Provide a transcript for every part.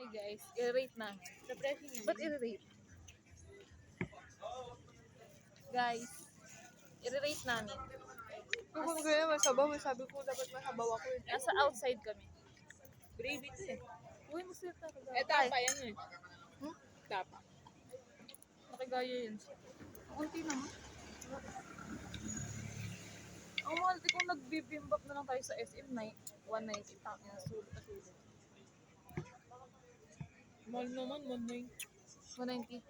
Okay guys, i-rate namin. Refreshing naman. Ba't i-rate? Guys, i-rate namin. Kung kaya masabaw, sabi ko dapat masabaw ako. Nasa outside kami. Gravy to eh. Uy, masarap talaga. Tapa yan eh. Hmm? Tapa. Nakigaya yun siya. Kunti naman. Ang mahal, di kung nagbibimbap na lang tayo sa SM, 190. Tangin na, sulit na sulit. Mahal naman, 190. 190.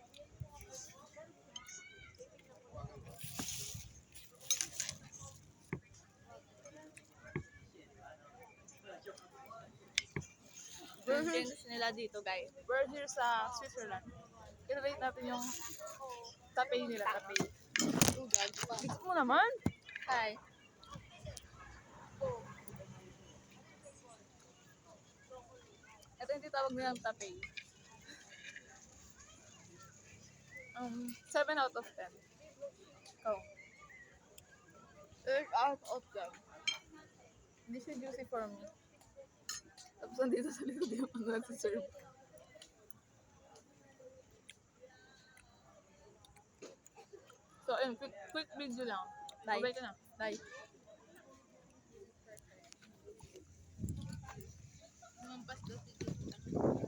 Burgers nila dito, guys. Burger sa Switzerland. I-rate natin yung tapay nila, tapay. Bigot mo naman. Hi. Ito yung titawag nilang tapay. 7 out of 10. Oh. 8 out of 10. Hindi siya juicy for me. Tapos nandito sa likod yung ano nagsiserve. So, ayun, quick video lang. Bye. Bye ka na. Bye. Mampas daw si Jessica.